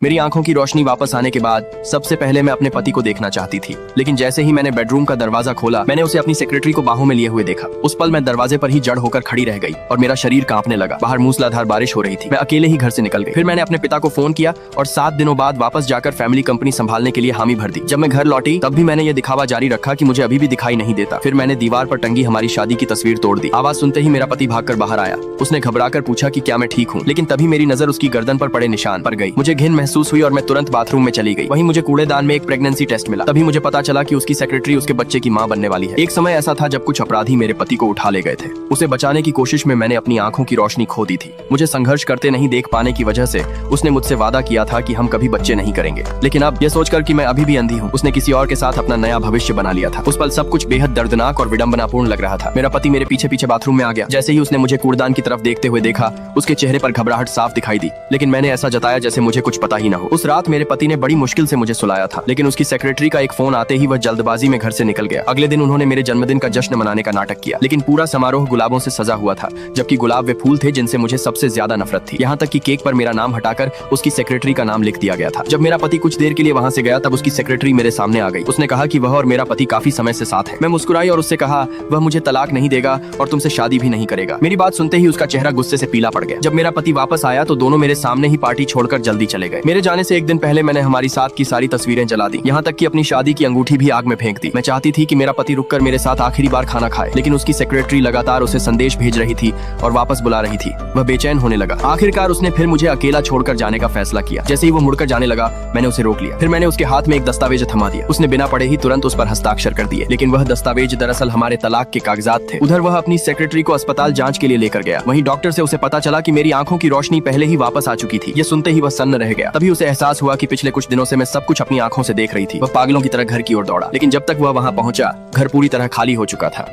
मेरी आंखों की रोशनी वापस आने के बाद सबसे पहले मैं अपने पति को देखना चाहती थी, लेकिन जैसे ही मैंने बेडरूम का दरवाजा खोला मैंने उसे अपनी सेक्रेटरी को बाहों में लिए हुए देखा। उस पल मैं दरवाजे पर ही जड़ होकर खड़ी रह गई और मेरा शरीर कांपने लगा। बाहर मूसलाधार बारिश हो रही थी। मैं अकेले ही घर से निकल गई। फिर मैंने अपने पिता को फोन किया और 7 दिनों बाद वापस जाकर फैमिली कंपनी संभालने के लिए हामी भर दी। जब मैं घर लौटी तब भी मैंने ये दिखावा जारी रखा कि मुझे अभी भी दिखाई नहीं देता। फिर मैंने दीवार पर टंगी हमारी शादी की तस्वीर तोड़ दी। आवाज सुनते ही मेरा पति भागकर बाहर आया। उसने घबराकर पूछा कि क्या मैं ठीक हूँ, लेकिन तभी मेरी नजर उसकी गर्दन पर पड़े निशान पर गई। मुझे घिन महसूस हुई और मैं तुरंत बाथरूम में चली गई। वहीं मुझे कूड़ेदान में एक प्रेगनेंसी टेस्ट मिला। तभी मुझे पता चला कि उसकी सेक्रेटरी उसके बच्चे की मां बनने वाली है। एक समय ऐसा था जब कुछ अपराधी मेरे पति को उठा ले गए थे। उसे बचाने की कोशिश में मैंने अपनी आंखों की रोशनी खो दी थी। मुझे संघर्ष करते नहीं देख पाने की वजह से उसने मुझसे वादा किया था कि हम कभी बच्चे नहीं करेंगे, लेकिन अब यह सोचकर कि मैं अभी भी अंधी हूँ, उसने किसी और के साथ अपना नया भविष्य बना लिया था। उस पल सब कुछ बेहद दर्दनाक और विडंबनापूर्ण लग रहा था। मेरा पति मेरे पीछे पीछे बाथरूम में आ गया। जैसे ही उसने मुझे कूड़ेदान की तरफ देखते हुए देखा उसके चेहरे पर घबराहट साफ दिखाई दी, लेकिन मैंने ऐसा जताया जैसे मुझे कुछ पता ही न हो। उस रात मेरे पति ने बड़ी मुश्किल से मुझे सुलाया था, लेकिन उसकी सेक्रेटरी का एक फोन आते ही वह जल्दबाजी में घर से निकल गया। अगले दिन उन्होंने मेरे जन्मदिन का जश्न मनाने का नाटक किया, लेकिन पूरा समारोह गुलाबों से सजा हुआ था, जबकि गुलाब वे फूल थे जिनसे मुझे सबसे ज्यादा नफरत थी। यहाँ तक कि केक पर मेरा नाम हटाकर उसकी सेक्रेटरी का नाम लिख दिया गया था। जब मेरा पति कुछ देर के लिए वहाँ से गया तब उसकी सेक्रेटरी मेरे सामने आ गई। उसने कहा कि वह और मेरा पति काफी समय से साथ है। मैं मुस्कुराई और उससे कहा वह मुझे तलाक नहीं देगा और तुमसे शादी भी नहीं करेगा। मेरी बात सुनते ही उसका चेहरा गुस्से से पीला पड़ गया। जब मेरा पति वापस आया तो दोनों मेरे सामने ही पार्टी छोड़कर जल्दी चले गए। मेरे जाने से एक दिन पहले मैंने हमारी साथ की सारी तस्वीरें जला दी, यहाँ तक कि अपनी शादी की अंगूठी भी आग में फेंक दी। मैं चाहती थी कि मेरा पति रुककर मेरे साथ आखिरी बार खाना खाए, लेकिन उसकी सेक्रेटरी लगातार उसे संदेश भेज रही थी और वापस बुला रही थी। वह बेचैन होने लगा। आखिरकार उसने फिर मुझे अकेला छोड़कर जाने का फैसला किया। जैसे ही वो मुड़कर जाने लगा मैंने उसे रोक लिया। फिर मैंने उसके हाथ में एक दस्तावेज थमा दिया। उसने बिना पढ़े ही तुरंत उस पर हस्ताक्षर कर दिए, लेकिन वह दस्तावेज दरअसल हमारे तलाक के कागजात थे। उधर वह अपनी सेक्रेटरी को अस्पताल जांच के लिए लेकर गया। वहीं डॉक्टर से उसे पता चला कि मेरी आंखों की रोशनी पहले ही वापस आ चुकी थी। ये सुनते ही वह सन्न रह गया। तभी उसे एहसास हुआ कि पिछले कुछ दिनों से मैं सब कुछ अपनी आंखों से देख रही थी। वह पागलों की तरह घर की ओर दौड़ा, लेकिन जब तक वह वहां पहुंचा घर पूरी तरह खाली हो चुका था।